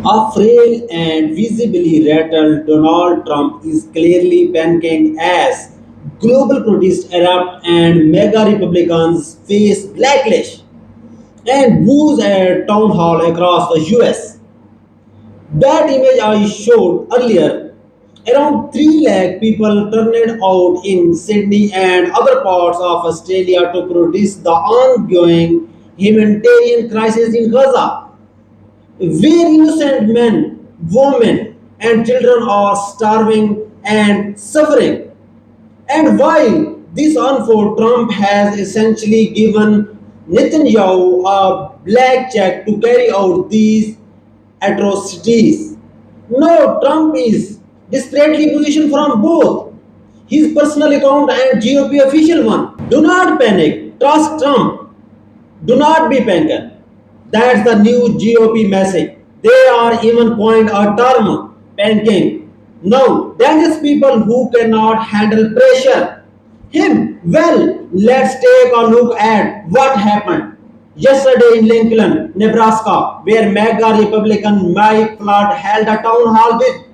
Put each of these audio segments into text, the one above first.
A frail and visibly rattled Donald Trump is clearly panicking as global protests erupt and mega Republicans face backlash and boos at town hall across the US. That image I showed earlier, around 3 lakh people turned out in Sydney and other parts of Australia to protest the ongoing humanitarian crisis in Gaza, where innocent men, women, and children are starving and suffering. And while this unfolds, Trump has essentially given Netanyahu a black check to carry out these atrocities. No, Trump is desperately positioned from both his personal account and GOP official one. Do not panic. Trust Trump. Do not be panicked. That's the new GOP message. They are even coined a term, panicking. Now, dangerous people who cannot handle pressure. Him, well, let's take a look at what happened yesterday in Lincoln, Nebraska, where mega Republican Mike Flood held a town hall with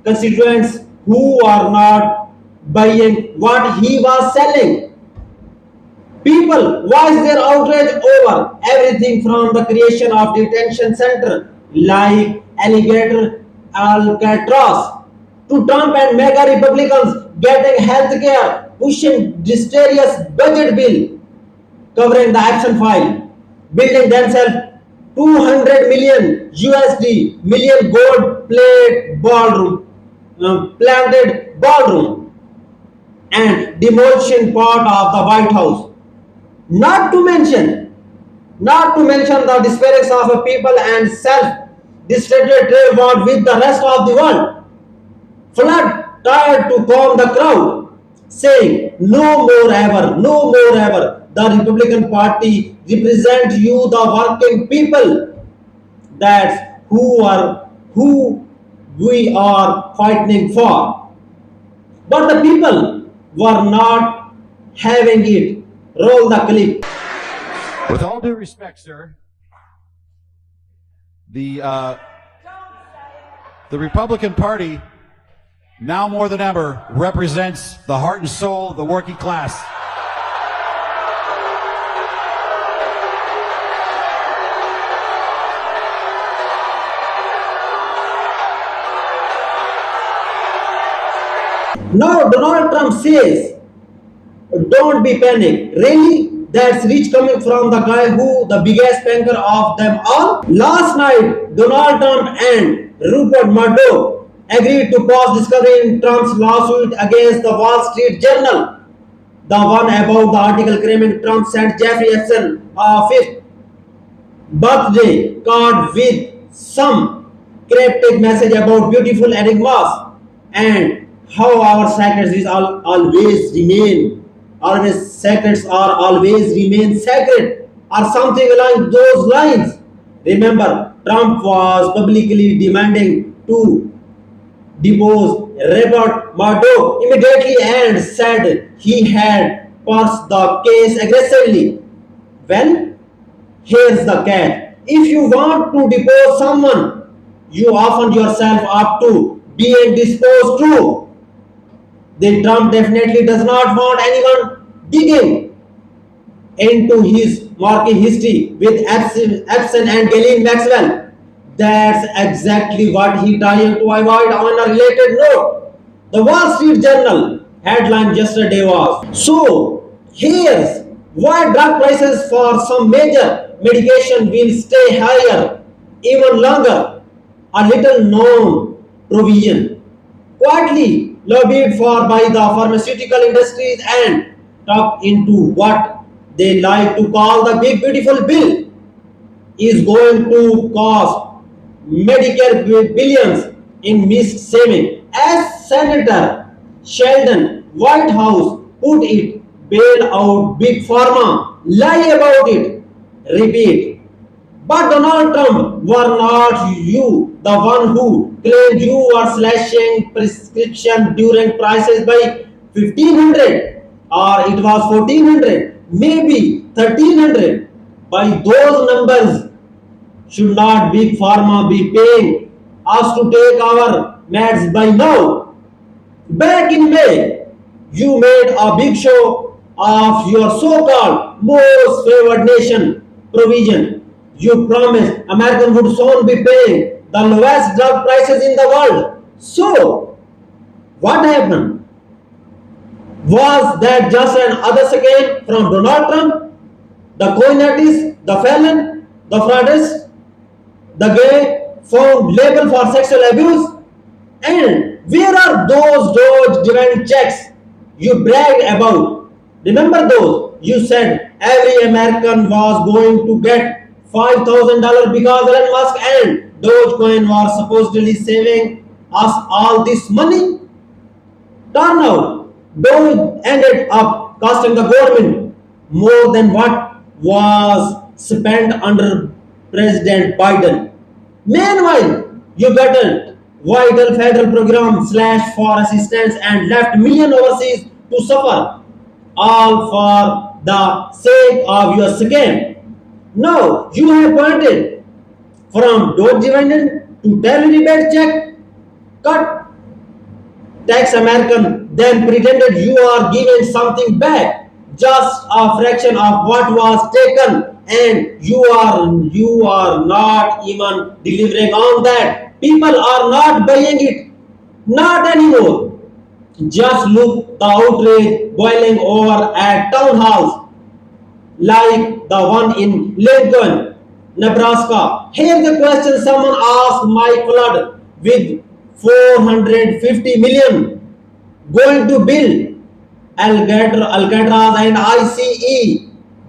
constituents who are not buying what he was selling. People voiced their outrage over everything from the creation of detention center like alligator Alcatraz to Trump and mega Republicans getting health care, pushing mysterious budget bill, covering the action file, building themselves 200 million USD million gold plate ballroom, planted ballroom, and demolition part of the White House. Not to mention, not to mention the despairs of a people and self-distracted trade war with the rest of the world. Flood tried to calm the crowd, saying, "No more ever, no more ever. The Republican Party represents you, the working people. That's who we are fighting for." But the people were not having it. Roll the clip. With all due respect, sir, the uh, the Republican Party now more than ever represents the heart and soul of the working class. Now Donald Trump says, "Don't be panic." Really? That's rich coming from the guy who the biggest banker of them all? Last night, Donald Trump and Rupert Murdoch agreed to pause discovery in Trump's lawsuit against the Wall Street Journal. The one about the article claiming Trump sent Jeffrey Epstein a fifth birthday card with some cryptic message about beautiful enigmas and how our secrets is always secrets are always remain sacred or something along those lines. Remember, Trump was publicly demanding to depose Robert Murdoch immediately and said he had pursued the case aggressively. Well, here's the catch. If you want to depose someone, you often yourself up to being disposed to. Then Trump definitely does not want anyone digging into his market history with Epson and Ghislaine Maxwell. That's exactly what he tried to avoid. On a related note, the Wall Street Journal headline yesterday was, "So here's why drug prices for some major medication will stay higher even longer." A little known provision quietly lobbied for by the pharmaceutical industries and tucked into what they like to call the big beautiful bill is going to cost Medicare billions in missed saving. As Senator Sheldon Whitehouse put it, bail out big pharma, lie about it, repeat. But Donald Trump, were not you the one who claimed you were slashing prescription during prices by 1500 or it was 1400, maybe 1300. By those numbers, Should not Big Pharma be paying us to take our meds by now? Back in May, you made a big show of your so-called most favored nation provision. You promised American would soon be paying the lowest drug prices in the world. So, what happened? Was that just another scam from Donald Trump? The coin artist, the felon, the fraudster, the guy found label for sexual abuse? And where are those Doge dividend checks you bragged about? Remember those? You said every American was going to get $5,000 because Elon Musk and Dogecoin were supposedly saving us all this money. Turn out, Doge ended up costing the government more than what was spent under President Biden. Meanwhile, you gutted vital federal program slash for assistance and left million overseas to suffer, all for the sake of your scam. Now you have pointed from Doge dividend to daily rebate check cut tax American, then pretended you are giving something back, just a fraction of what was taken, and you are not even delivering on that. People are not buying it, not anymore. Just look the outrage boiling over at town halls like the one in Lincoln, Nebraska. Here's the question someone asked Mike Flood with 450 million going to build Alcatraz and ICE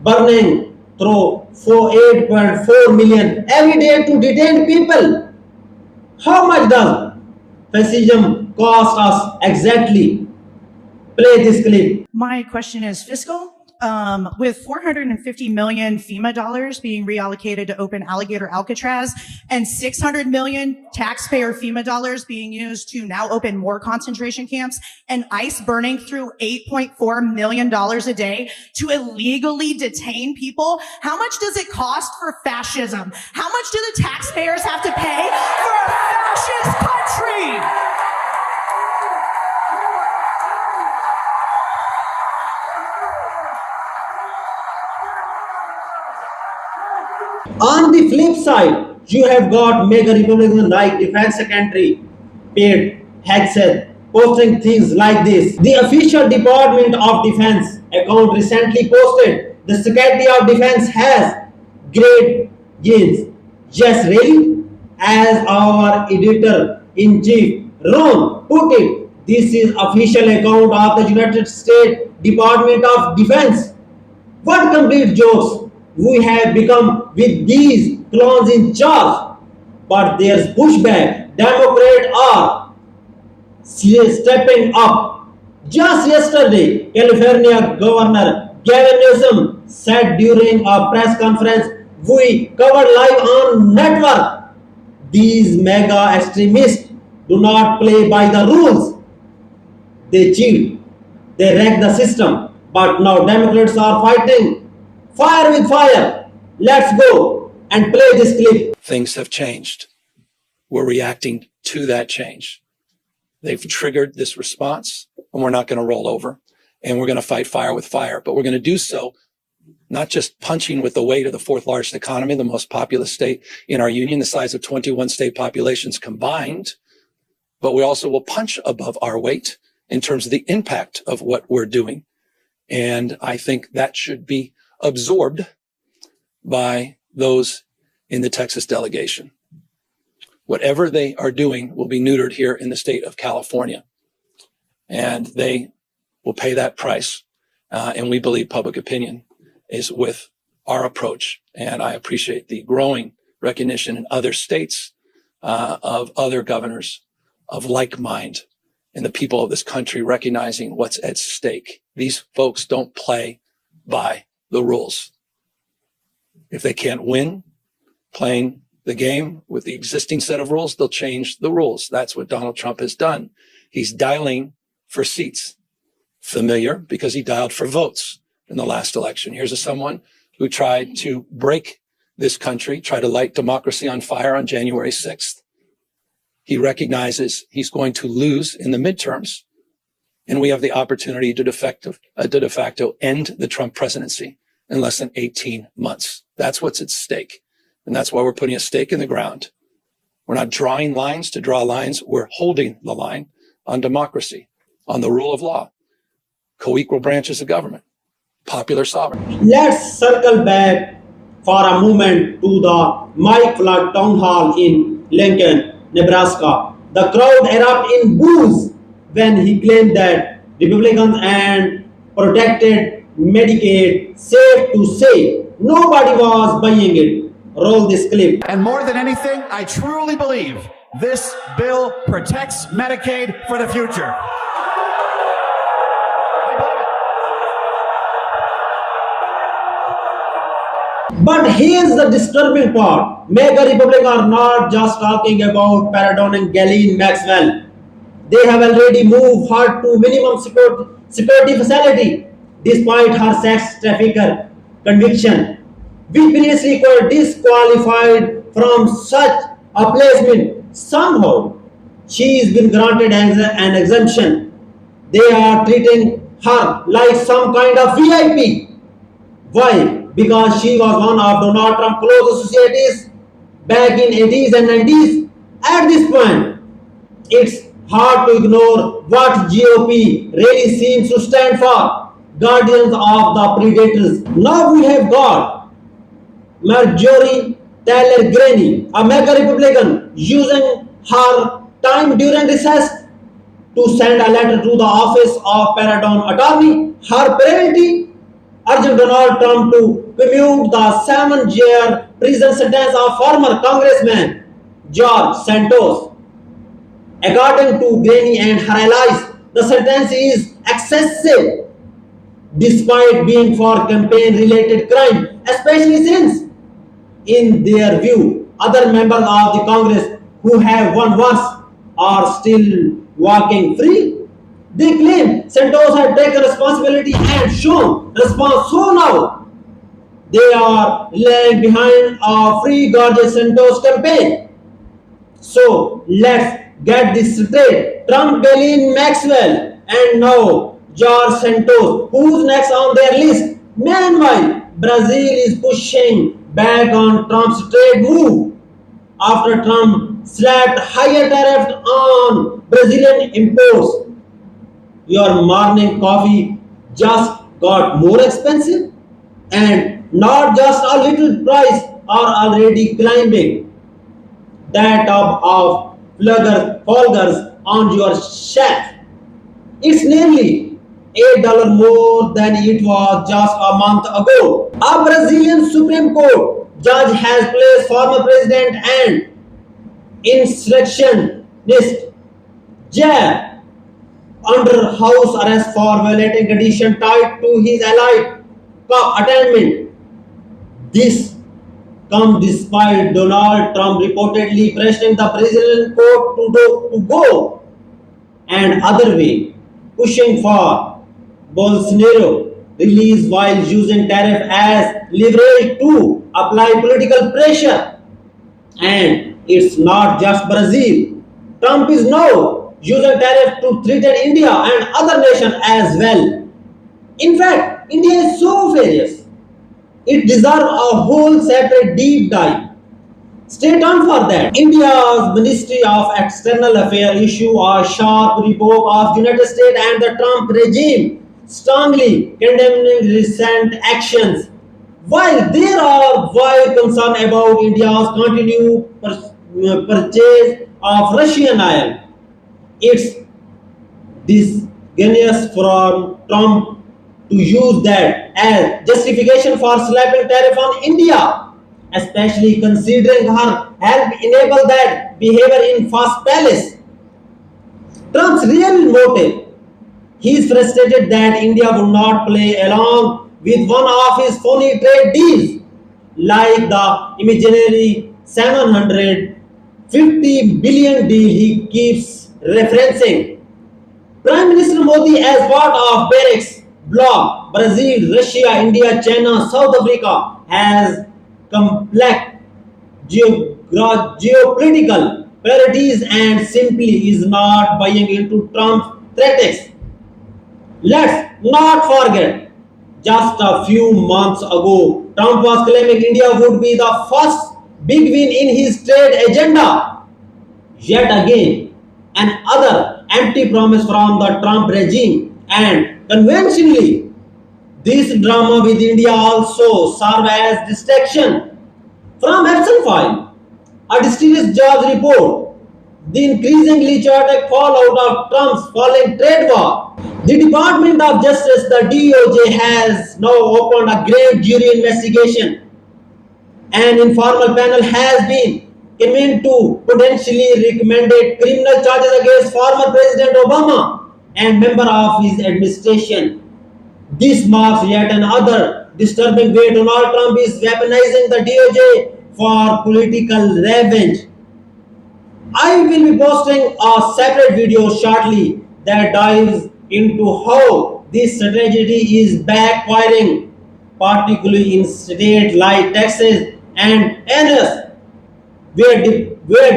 burning through for 8.4 million every day to detain people. How much does fascism cost us exactly? Play this clip. My question is fiscal. With 450 million FEMA dollars being reallocated to open Alligator Alcatraz and 600 million taxpayer FEMA dollars being used to now open more concentration camps and ICE burning through $8.4 million a day to illegally detain people, how much does it cost for fascism? How much do the taxpayers have to pay for a fascist country? On the flip side, you have got mega Republicans like Defense Secretary Pete Hegseth posting things like this. The official Department of Defense account recently posted the Secretary of Defense has great gains. Yes, really? As our editor in chief, Ron, put it, this is official account of the United States Department of Defense. What complete jokes we have become with these clones in charge. But there's pushback. Democrats are stepping up. Just yesterday, California Governor Gavin Newsom said during a press conference we covered live on network. These mega extremists do not play by the rules. They cheat. They wreck the system. But now Democrats are fighting fire with fire. Let's go and play this clip. Things have changed. We're reacting to that change. They've triggered this response, and we're not going to roll over. And we're going to fight fire with fire. But we're going to do so not just punching with the weight of the fourth largest economy, the most populous state in our union, the size of 21 state populations combined, but we also will punch above our weight in terms of the impact of what we're doing. And I think that should be absorbed by those in the Texas delegation. Whatever they are doing will be neutered here in the state of California, and they will pay that price. And we believe public opinion is with our approach. And I appreciate the growing recognition in other states of other governors of like mind and the people of this country recognizing what's at stake. These folks don't play by the rules. If they can't win playing the game with the existing set of rules, they'll change the rules. That's what Donald Trump has done. He's dialing for seats. Familiar because he dialed for votes in the last election. Here's someone who tried to break this country, try to light democracy on fire on January 6th. He recognizes he's going to lose in the midterms, and we have the opportunity to de facto end the Trump presidency in less than 18 months. That's what's at stake. And that's why we're putting a stake in the ground. We're not drawing lines to draw lines. We're holding the line on democracy, on the rule of law, co-equal branches of government, popular sovereignty. Let's circle back for a moment to the Mike Flood town hall in Lincoln, Nebraska. The crowd erupted in boos when he claimed that Republicans and protected Medicaid. Safe to say, nobody was buying it. Roll this clip. And more than anything, I truly believe this bill protects Medicaid for the future. But here's the disturbing part. Mega Republicans are not just talking about pardoning Ghislaine Maxwell. They have already moved her to minimum security facility despite her sex trafficker conviction. We previously were disqualified from such a placement. Somehow, she has been granted an exemption. They are treating her like some kind of VIP. Why? Because she was one of Donald Trump's close associates back in 80s and 90s. At this point, it's hard to ignore what GOP really seems to stand for. Guardians of the predators. Now we have got Marjorie Taylor Greene, a mega Republican, using her time during recess to send a letter to the office of Paradon attorney. Her priority urged Donald Trump to commute the 7-year prison sentence of former Congressman George Santos. According to Greene and her allies, the sentence is excessive despite being for campaign-related crime, especially since, in their view, other members of the Congress who have won worse are still walking free. They claim Santos had taken responsibility and shown response. So now they are laying behind a free George Santos campaign. So let's get this straight. Trump, Ghislaine Maxwell, and now George Santos. Who's next on their list? Meanwhile, Brazil is pushing back on Trump's trade move after Trump slapped higher tariffs on Brazilian imports. Your morning coffee just got more expensive, and not just a little, price are already climbing. That tub of Folgers on your shelf. It's nearly $8 more than it was just a month ago. A Brazilian Supreme Court judge has placed former president and insurrectionist Jair under house arrest for violating conditions tied to his allied cup attainment. This comes despite Donald Trump reportedly pressuring the Brazilian court to go and other way, pushing for Bolsonaro release while using tariff as leverage to apply political pressure. And it's not just Brazil. Trump is now using tariff to threaten India and other nations as well. In fact, India is so furious. It deserves a whole separate deep dive. Stay tuned for that. India's Ministry of External Affairs issued a sharp rebuke of United States and the Trump regime, strongly condemning recent actions. While there are wide concerns about India's continued purchase of Russian oil, it's disingenuous from Trump to use that as justification for slapping tariff on India, especially considering her help enable that behavior in First Palace. Trump's real motive, he is frustrated that India would not play along with one of his phony trade deals, like the imaginary 750 billion deal he keeps referencing. Prime Minister Modi, as part of BRICS bloc, Brazil, Russia, India, China, South Africa, has complex geopolitical priorities and simply is not buying into Trump's tactics. Let's not forget, just a few months ago, Trump was claiming India would be the first big win in his trade agenda. Yet again, another empty promise from the Trump regime. And conventionally, this drama with India also serve as distraction from action file. A mysterious jobs report, the increasingly chaotic fallout of Trump's falling trade war. The Department of Justice, the DOJ, has now opened a grand jury investigation. An informal panel has been convened to potentially recommended criminal charges against former President Obama and member of his administration. This marks yet another disturbing way Donald Trump is weaponizing the DOJ for political revenge. I will be posting a separate video shortly that dives into how this strategy is backfiring, particularly in states like Texas and Kansas, where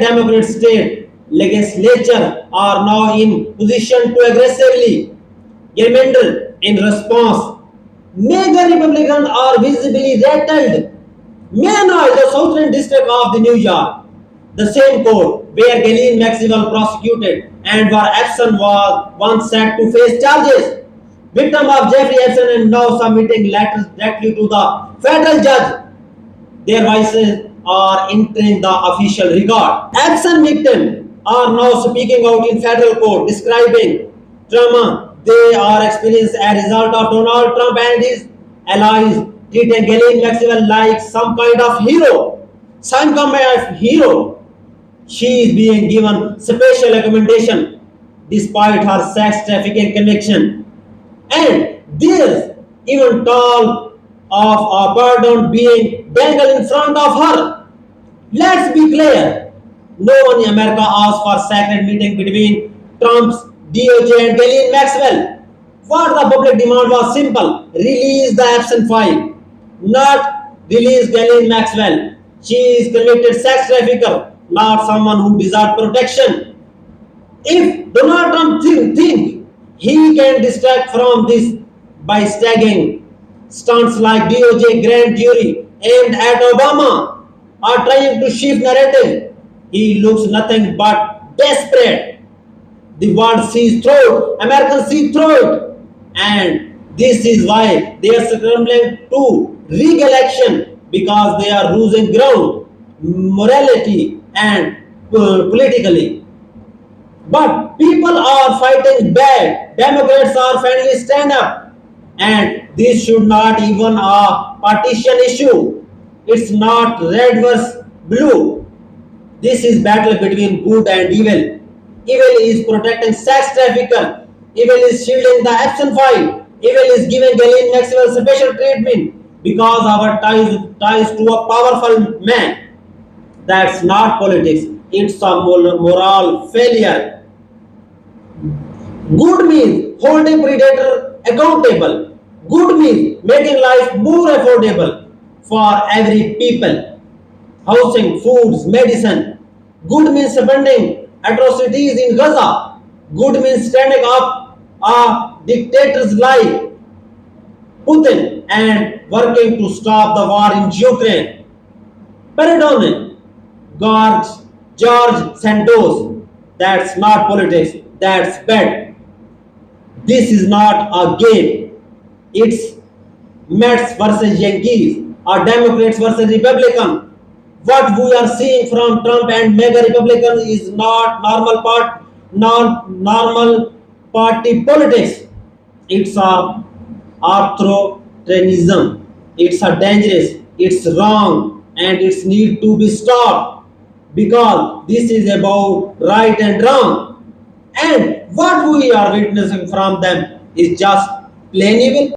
Democrat state legislature are now in position to aggressively gerrymander in response. Mega Republicans are visibly rattled. Meanwhile, the Southern District of the New York, the same court where Ghislaine Maxwell prosecuted and where Epstein was once set to face charges, victim of Jeffrey Epstein and now submitting letters directly to the federal judge. Their voices are entering the official record. Epstein victims are now speaking out in federal court, describing trauma they are experiencing as a result of Donald Trump and his allies treating Ghislaine Maxwell like some kind of hero. Some kind of hero. She is being given special accommodation despite her sex trafficking conviction. And there's even talk of a pardon being dangled in front of her. Let's be clear. No one in America asked for sacred meeting between Trump's DOJ and Ghislaine Maxwell. What the public demand was simple: release the absent file, not release Ghislaine Maxwell. She is convicted sex trafficker, not someone who deserves protection. If Donald Trump think he can distract from this by staggering stunts like DOJ grand jury aimed at Obama or trying to shift narrative, he looks nothing but desperate. The world sees through it, Americans see through it, and this is why they are scrambling to rig election because they are losing ground, morality and politically. But people are fighting back. Democrats are finally stand up. And this should not even a partition issue. It's not red versus blue. This is battle between good and evil. Evil is protecting sex trafficker. Evil is shielding the absent file. Evil is giving Ghislaine Maxwell special treatment because our ties to a powerful man. That's not politics. It's a moral failure. Good means holding predator accountable. Good means making life more affordable for every people. Housing, foods, medicine. Good means suspending atrocities in Gaza. Good means standing up dictators like Putin and working to stop the war in Ukraine. Pardon, George Santos. That's not politics. That's bad. This is not a game. It's Mets versus Yankees or Democrats versus Republicans. What we are seeing from Trump and mega Republicans is not normal party politics. It's a authoritarianism. It's a dangerous. It's wrong, and it's need to be stopped because this is about right and wrong. And what we are witnessing from them is just plain evil.